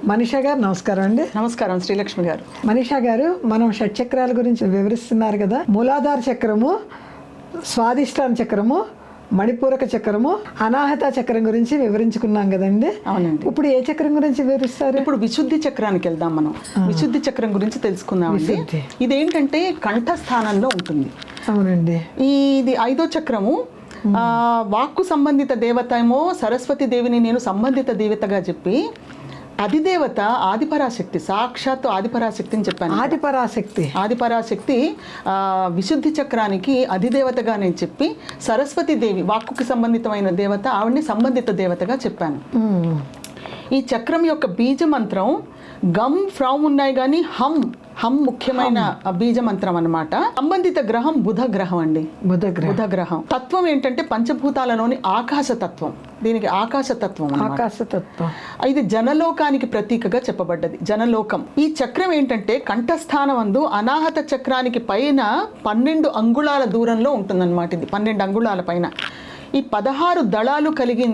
మనీషా గారు నమస్కారం అండి. నమస్కారం శ్రీలక్ష్మి గారు. మనీషా గారు, మనం షట్చక్రాల గురించి వివరిస్తున్నారు కదా. మూలాధార చక్రము, స్వాదిష్టాన చక్రము, మణిపూరక చక్రము, అనాహత చక్రం గురించి వివరించుకున్నాం కదండి. అవునండి. ఇప్పుడు ఏ చక్రం గురించి వివరిస్తారు? ఇప్పుడు విశుద్ధి చక్రానికి వెళ్దాం. మనం విశుద్ధి చక్రం గురించి తెలుసుకుందామండి. ఇదేంటంటే కంఠస్థానంలో ఉంటుంది. అవునండి. ఇది 5వ చక్రము. వాక్కు సంబంధిత దేవత ఏమో సరస్వతి దేవిని నేను సంబంధిత దేవతగా చెప్పి, అధిదేవత ఆదిపరాశక్తి, సాక్షాత్తు ఆదిపరాశక్తి అని చెప్పాను. ఆదిపరాశక్తి విశుద్ధి చక్రానికి అధిదేవతగా నేను చెప్పి, సరస్వతి దేవి వాక్కుకి సంబంధితమైన దేవత, ఆవిడ్ని సంబంధిత దేవతగా చెప్పాను. ఈ చక్రం యొక్క బీజ మంత్రం గమ్ ఫ్రామ్ ఉన్నాయి కానీ హమ్ ముఖ్యమైన బీజ మంత్రం అన్నమాట. సంబంధిత గ్రహం బుధ గ్రహం అండి. బుధ గ్రహం. తత్వం ఏంటంటే పంచభూతాలలోని ఆకాశతత్వం. దీనికి ఆకాశతత్వం. ఇది జనలోకానికి ప్రతీకగా చెప్పబడ్డది. జనలోకం. ఈ చక్రం ఏంటంటే కంఠస్థానం అందు అనాహత చక్రానికి పైన 12 అంగుళాల దూరంలో ఉంటుందన్నమాట. ఇది 12 అంగుళాల పైన ఈ 16 దళాలు కలిగి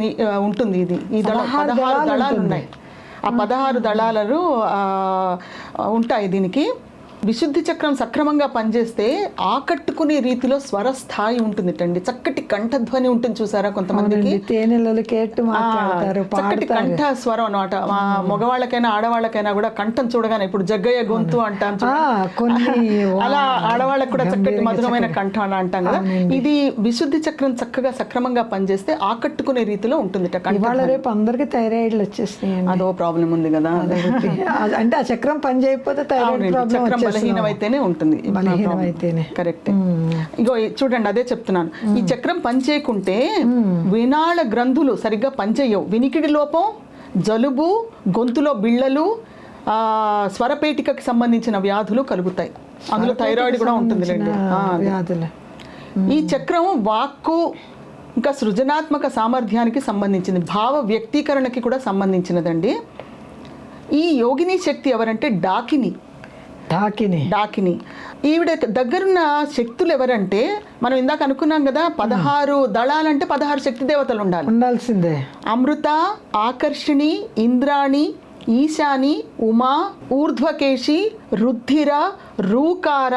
ఉంటుంది. ఈ 16 దళాలు ఉన్నాయి. ఆ 16 దళాలు ఉంటాయి దీనికి. విశుద్ధి చక్రం సక్రమంగా పనిచేస్తే ఆకట్టుకునే రీతిలో స్వరస్థాయి ఉంటుందిటండి. చక్కటి కంఠధ్వని ఉంటుంది. చూసారా, కొంతమందికి చక్కటి కంఠ స్వరం అనమాట. మగవాళ్ళకైనా ఆడవాళ్ళకైనా కూడా కంఠం చూడగానే, ఇప్పుడు జగ్గయ్య గొంతు అంటాం, అలా ఆడవాళ్ళకి కూడా చక్కటి మధురమైన కంఠం అని అంటాం కదా. ఇది విశుద్ధి చక్రం చక్కగా సక్రమంగా పనిచేస్తే ఆకట్టుకునే రీతిలో ఉంటుంది. రేపు అందరికి థైరాయిడ్లు వచ్చేస్తాయి. అదో ప్రాబ్లం ఉంది కదా. అంటే ఆ చక్రం పని చేయకపోతే థైరాయిడ్ బలహీనమైతేనే ఉంటుంది. కరెక్ట్. ఇగో చూడండి, అదే చెప్తున్నాను. ఈ చక్రం పనిచేయకుంటే వినాళ గ్రంథులు సరిగ్గా పనిచేయవు. వినికిడి లోపం, జలుబు, గొంతులో బిళ్ళలు, స్వరపేటికకి సంబంధించిన వ్యాధులు కలుగుతాయి. అందులో థైరాయిడ్ కూడా ఉంటుంది. ఈ చక్రం వాక్కు ఇంకా సృజనాత్మక సామర్థ్యానికి సంబంధించింది, భావ వ్యక్తీకరణకి కూడా సంబంధించినదండి. ఈ యోగిని శక్తి ఎవరంటే డాకిని. ఈవిడ దగ్గరున్న శక్తులు ఎవరంటే, మనం ఇందాక అనుకున్నాం కదా, 16 దళాలంటే 16 శక్తి దేవతలు ఉండాల్సిందే. అమృత, ఆకర్షిణి, ఇంద్రాణి, ఈశాని, ఉమా, ఊర్ధ్వకేశి, రుద్ధిర, రూకార,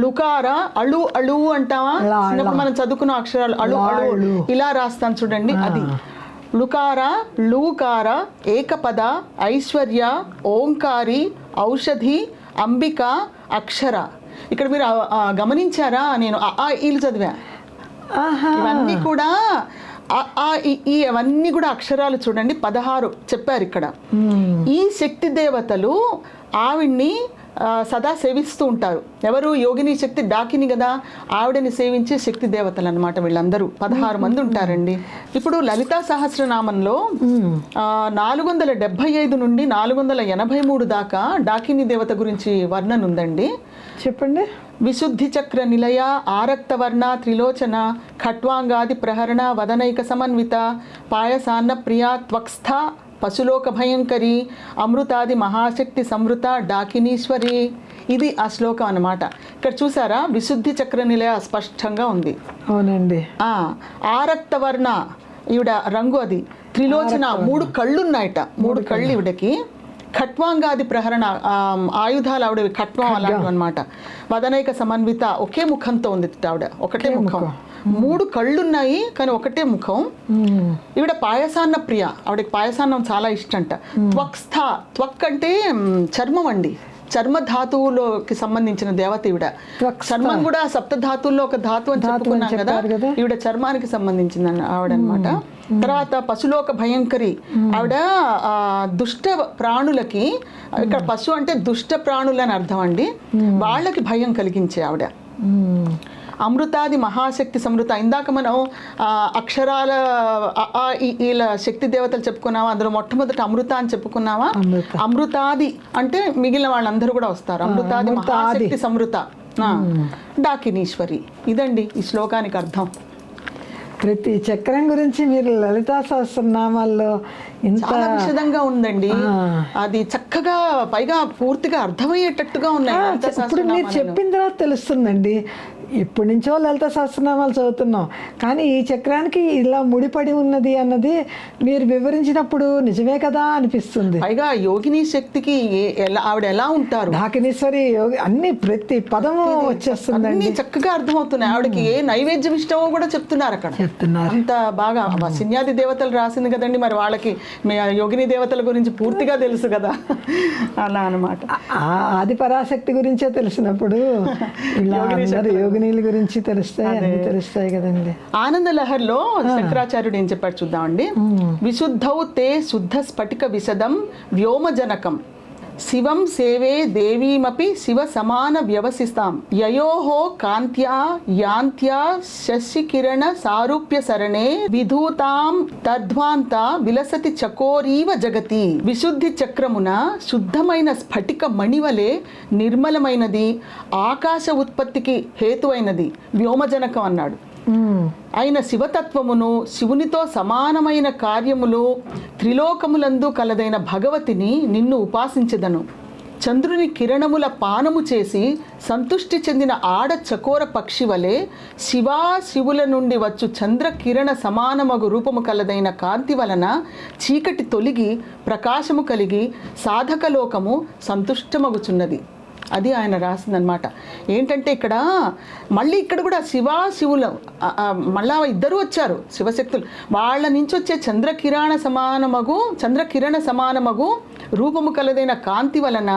లుకార, అళు అళు అంటావా, చిన్నప్పుడు మనం చదువుకున్న అక్షరాలు అళు అళు ఇలా రాస్తాం చూడండి. అది లుకార, లూకార, ఏకపద, ఐశ్వర్య, ఓంకారి, ఔషధి, అంబిక, అక్షర. ఇక్కడ మీరు గమనించారా, నేను ఈలు చదివా. ఇవన్నీ కూడా అవన్నీ కూడా అక్షరాలు చూడండి. 16 చెప్పారు ఇక్కడ. ఈ శక్తి దేవతలు ఆవిడ్ని సదా సేవిస్తూ ఉంటారు. ఎవరు? యోగిని శక్తి డాకిని కదా, ఆవిడని సేవించే శక్తి దేవతలు అన్నమాట వీళ్ళందరూ. 16 మంది ఉంటారండి. ఇప్పుడు లలితా సహస్రనామంలో 475 నుండి 483 దాకా డాకిని దేవత గురించి వర్ణన ఉందండి. చెప్పండి. విశుద్ధి చక్ర నిలయ, ఆరక్తవర్ణ, త్రిలోచన, ఖట్వాంగాది ప్రహరణ, వదనైక సమన్విత, పాయసాన్న ప్రియ, త్వక్స్థ, పశులోక భయంకరి, అమృతాది మహాశక్తి సంవృత, డాకినీశ్వరి. ఇది ఆ శ్లోకం అన్నమాట. ఇక్కడ చూసారా, విశుద్ధి చక్ర నిలయ స్పష్టంగా ఉంది. అవునండి. ఆరక్తవర్ణ ఈవిడ రంగు, అది త్రిలోచన, 3 కళ్ళు ఉన్నాయట. 3 కళ్ళు ఈవిడకి. ఖట్వాంగాది ప్రహరణ, ఆయుధాలు ఆవిడ ఖట్వం అలాంటివి అనమాట. వదనైక సమన్విత, ఒకే ముఖంతో ఉంది ఆవిడ, ఒకటే ముఖం. 3 కళ్ళున్నాయి కానీ ఒకటే ముఖం. ఈవిడ పాయసాన్న ప్రియ, ఆవిడకి పాయసాన్నం చాలా ఇష్టంట. త్వక్స్థ, త్వక్ అంటే చర్మం అండి, చర్మధాతువులోకి సంబంధించిన దేవత ఈవిడ. చర్మం కూడా సప్తధాతువుల్లో ఒక ధాతు అని చెప్పుకున్నాం కదా, ఈవిడ చర్మానికి సంబంధించింది ఆవిడనమాట. తర్వాత పశులోక భయంకరి, ఆవిడ దుష్ట ప్రాణులకి, ఇక్కడ పశు అంటే దుష్ట ప్రాణులు అని అర్థం అండి, వాళ్ళకి భయం కలిగించే ఆవిడ. అమృతాది మహాశక్తి సంవృత. ఇందాక మనం అక్షరాల ఇలా శక్తి దేవతలు చెప్పుకున్నావా, అందులో మొట్టమొదటి అమృత అని చెప్పుకున్నావా. అమృతాది అంటే మిగిలిన వాళ్ళందరూ కూడా వస్తారు. అమృతాది మహాశక్తి సంవృత, డాకినీశ్వరి. ఇదండి ఈ శ్లోకానికి అర్థం. ప్రతి చక్రం గురించి మీరు లలితా సహస్రనామాల్లో చాలా విషదంగా ఉందండి. అది చక్కగా, పైగా పూర్తిగా అర్థమయ్యేటట్టుగా ఉన్నాయి. ఇప్పుడు మీరు చెప్పిన తర్వాత తెలుస్తుందండి. ఎప్పటి నుంచో లలిత సహస్రనామాలు చదువుతున్నాం, కానీ ఈ చక్రానికి ఇలా ముడిపడి ఉన్నది అన్నది మీరు వివరించినప్పుడు నిజమే కదా అనిపిస్తుంది. పైగా యోగిని శక్తికి ఆవిడ ఎలా ఉంటారు, ఢాకినేశ్వరి యోగి అన్ని ప్రతి పదము వచ్చేస్తుందండి, అన్ని చక్కగా అర్థమవుతున్నాయి. ఆవిడకి ఏ నైవేద్యం ఇష్టమో కూడా చెప్తున్నారు అక్కడ, అంత బాగా. వసిన్యాది దేవతలు రాసింది కదండి, మరి వాళ్ళకి యోగిని దేవతల గురించి పూర్తిగా తెలుసు కదా, అలా అనమాట. ఆది పరాశక్తి గురించే తెలిసినప్పుడు ఇలా అందరూ యోగినీల గురించి తెలుస్తాయి, అన్ని తెలుస్తాయి కదండి. ఆనంద లహర్లో శంకరాచార్యుడు ఏం చెప్పాడు చూద్దామండి. విశుద్ధౌ తే శుద్ధ స్ఫటిక విశదం వ్యోమజనకం శివం సేవే దేవీమపి శివ సమాన వ్యవసిస్తాం యయోహో కాంత్యా యాంత్యా శశికిరణ సారూప్య సరణే విధూతాం తద్వాంత విలసతి చకోరీవ జగతి. విశుద్ధి చక్రమున శుద్ధమైన స్ఫటిక మణివలే నిర్మలమైనది, ఆకాశ ఉత్పత్తికి హేతువైనది వ్యోమజనకం అన్నాడు. అయిన శివతత్వమును, శివునితో సమానమైన కార్యములు, త్రిలోకములందు కలదైన భగవతిని నిన్ను ఉపాసించెదను. చంద్రుని కిరణముల పానము చేసి సంతుష్టి చెందిన ఆడ చకోర పక్షి వలె శివా శివుల నుండి వచ్చు చంద్ర కిరణ సమానమగు రూపము కలదైన కాంతి వలన చీకటి తొలగి ప్రకాశము కలిగి సాధకలోకము సంతుష్టమగుచున్నది. అది ఆయన రాసిందనమాట. ఏంటంటే ఇక్కడ కూడా శివులు మళ్ళా ఇద్దరు వచ్చారు శివశక్తులు. వాళ్ళ నుంచి వచ్చే చంద్రకిరణ సమానమగు రూపము కలదైన కాంతి వలన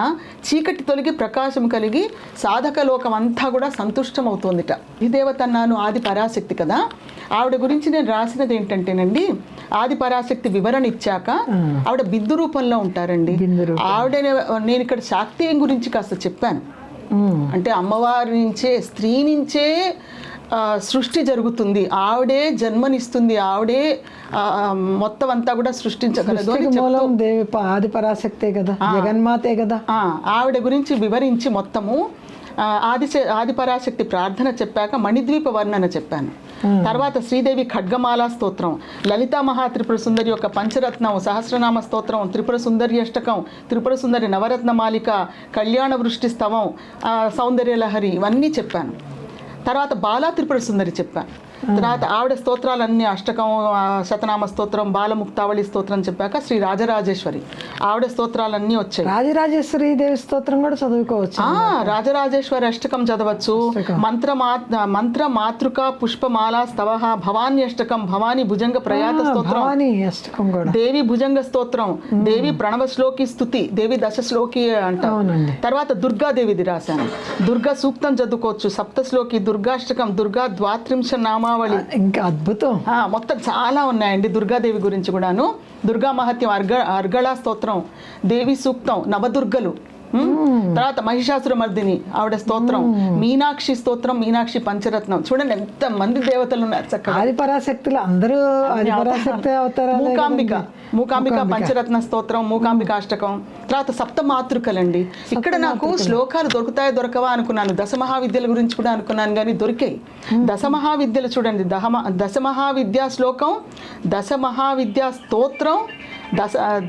చీకటి తొలగి ప్రకాశం కలిగి సాధక లోకం అంతా కూడా సంతుష్టమవుతోందిట. ఈ దేవత అన్నాను ఆది పరాశక్తి కదా, ఆవిడ గురించి నేను రాసినది ఏంటంటేనండి, ఆది పరాశక్తి వివరణ ఇచ్చాక ఆవిడ బిందు రూపంలో ఉంటారండి. ఆవిడ నేను ఇక్కడ శాక్తేయం గురించి కాస్త చెప్పాను. అంటే అమ్మవారి నుంచే, స్త్రీ నుంచే సృష్టి జరుగుతుంది, ఆవిడే జన్మనిస్తుంది, ఆవిడే మొత్తం అంతా కూడా సృష్టించగలదు అని చెప్తూ ఆది పరాశక్తే కదా, జగన్మాతే కదా, ఆవిడ గురించి వివరించి మొత్తము ఆది పరాశక్తి ప్రార్థన చెప్పాక మణిద్వీప వర్ణన చెప్పాను. తర్వాత శ్రీదేవి ఖడ్గమాలా స్తోత్రం, లలితా మహాత్రిపుర సుందరి యొక్క పంచరత్నం, సహస్రనామ స్తోత్రం, త్రిపుర సుందరి అష్టకం, త్రిపుర సుందరి నవరత్న మాలిక, కళ్యాణ వృష్టి స్తవం, సౌందర్యలహరి, ఇవన్నీ చెప్పాను. తర్వాత బాలా త్రిపుర సుందరి చెప్పాను. తర్వాత ఆవిడ స్తోత్రాలన్నీ అష్టకం, శతనామ స్తోత్రం, బాలముక్తావళి స్తోత్రం చెప్పాక శ్రీ రాజరాజేశ్వరి ఆవిడ స్తోత్రాలన్నీ వచ్చాయి. రాజరాజేశ్వరి దేవి స్తోత్రం కూడా చదువుకోవచ్చు. రాజరాజేశ్వరి అష్టకం చదవచ్చు. మంత్ర మాతృక పుష్పమాలా స్తవ, భవాని అష్టకం, భవాని భుజంగ ప్రయాత స్తోత్రం, దేవి భుజంగ స్తోత్రం, దేవి ప్రణవ శ్లోకి స్తుతి, దేవి దశ శ్లోకి అంటాం. తర్వాత దుర్గాదేవిది రాశాను, దుర్గా సూక్తం చదువుకోవచ్చు, సప్తశ్లోకి, దుర్గాష్టకం, దుర్గా ద్వాత్రింశ నామావళి, ఇంకా అద్భుతం, మొత్తం చాలా ఉన్నాయండి దుర్గాదేవి గురించి కూడాను. దుర్గా మహత్యం, అర్గళ స్తోత్రం, దేవి సూక్తం, నవదుర్గలు, తర్వాత మహిషాసుర మర్దిని ఆవిడ స్తోత్రం, మీనాక్షి స్తోత్రం, మీనాక్షి పంచరత్నం. చూడండి ఎంత మంది దేవతలు ఉన్నారు చక్కగా. ఆది పరాశక్తులు అందరూ మూకాంబిక పంచరత్న స్తోత్రం, మూకాంబిక అష్టకం. తర్వాత సప్త మాతృకలండి. ఇక్కడ నాకు శ్లోకాలు దొరకవా అనుకున్నాను, దశమహావిద్యల గురించి కూడా అనుకున్నాను, కానీ దొరికాయి. దశమహావిద్యలు చూడండి, దశమహావిద్యా శ్లోకం, దశమహావిద్యా స్తోత్రం,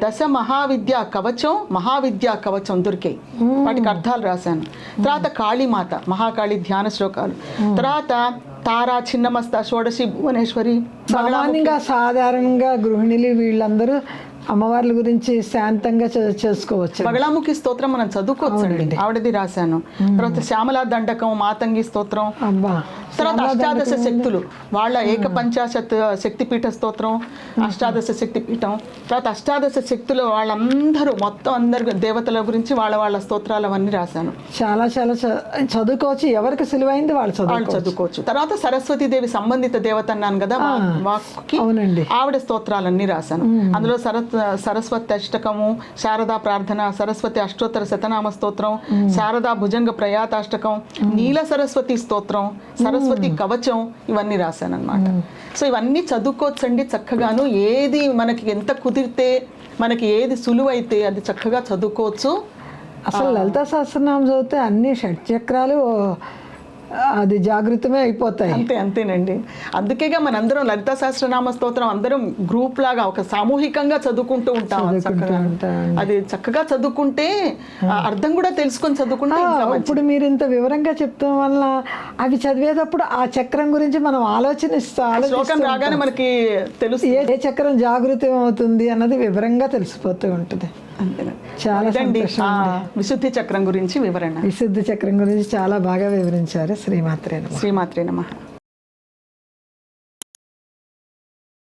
దశ మహావిద్యా కవచం, మహావిద్యా కవచం దొరికాయి. వాటికి అర్థాలు రాశాను. తర్వాత కాళీమాత, మహాకాళి ధ్యాన శ్లోకాలు. తర్వాత తారా, చిన్నమస్త, షోడశి, భువనేశ్వరి. సాధారణంగా గృహిణులు వీళ్ళందరూ అమ్మవార్ల గురించి శాంతంగా చేసుకోవచ్చు. బగళాముఖి స్తోత్రం మనం చదువుకోవచ్చండి, ఆవిడది రాశాను. తర్వాత శ్యామలా దండకం, మాతంగి స్తోత్రం. తర్వాత అష్టాదశ శక్తులు, వాళ్ళ ఏకపంచాశత్ శక్తిపీఠ స్తోత్రం, అష్టాదశ శక్తిపీఠం. తర్వాత అష్టాదశ శక్తులు వాళ్ళందరూ మొత్తం అందరు దేవతల గురించి వాళ్ళ స్తోత్రాలు అవన్నీ రాశాను. చాలా చదువుకోవచ్చు, ఎవరికి సులువైంది వాళ్ళు చదువుకోవచ్చు. తర్వాత సరస్వతీదేవి సంబంధిత దేవత అన్నాను కదా, వాక్కి ఆవిడ స్తోత్రాలన్నీ రాశాను. అందులో సరస్వతి అష్టకము, శారదా ప్రార్థన, సరస్వతి అష్టోత్తర శతనామ స్తోత్రం, శారదా భుజంగ ప్రయాతాష్టకం, నీల సరస్వతి స్తోత్రం, సరస్వతి కవచం, ఇవన్నీ రాశాను అనమాట. సో ఇవన్నీ చదువుకోవచ్చండి చక్కగాను. ఏది మనకి ఎంత కుదిరితే, మనకి ఏది సులువైతే అది చక్కగా చదువుకోవచ్చు. అసలు లలితా సహస్రనామం చదివితే అన్ని షట్చక్రాలు అది జాగృతమే అయిపోతాయి. అంతేనండి. అందుకేగా మనందరం లలితా సహస్రనామ స్తోత్రం అందరం గ్రూప్ లాగా ఒక సామూహికంగా చదువుకుంటూ ఉంటాం. అది చక్కగా చదువుకుంటే అర్థం కూడా తెలుసుకొని చదువుకుంటే ఇంకా మంచిది. ఇప్పుడు మీరు ఇంత వివరంగా చెప్తాం వల్ల అవి చదివేటప్పుడు ఆ చక్రం గురించి మనం శ్లోకం రాగానే మనకి తెలుసు ఏ చక్రం జాగృతం అవుతుంది అన్నది వివరంగా తెలిసిపోతూ ఉంటుంది. చాలా సంతోషం. విశుద్ధి చక్రం గురించి వివరణ. విశుద్ధి చక్రం గురించి చాలా బాగా వివరించారు. శ్రీమాత్రే నమః. శ్రీమాత్రే నమః.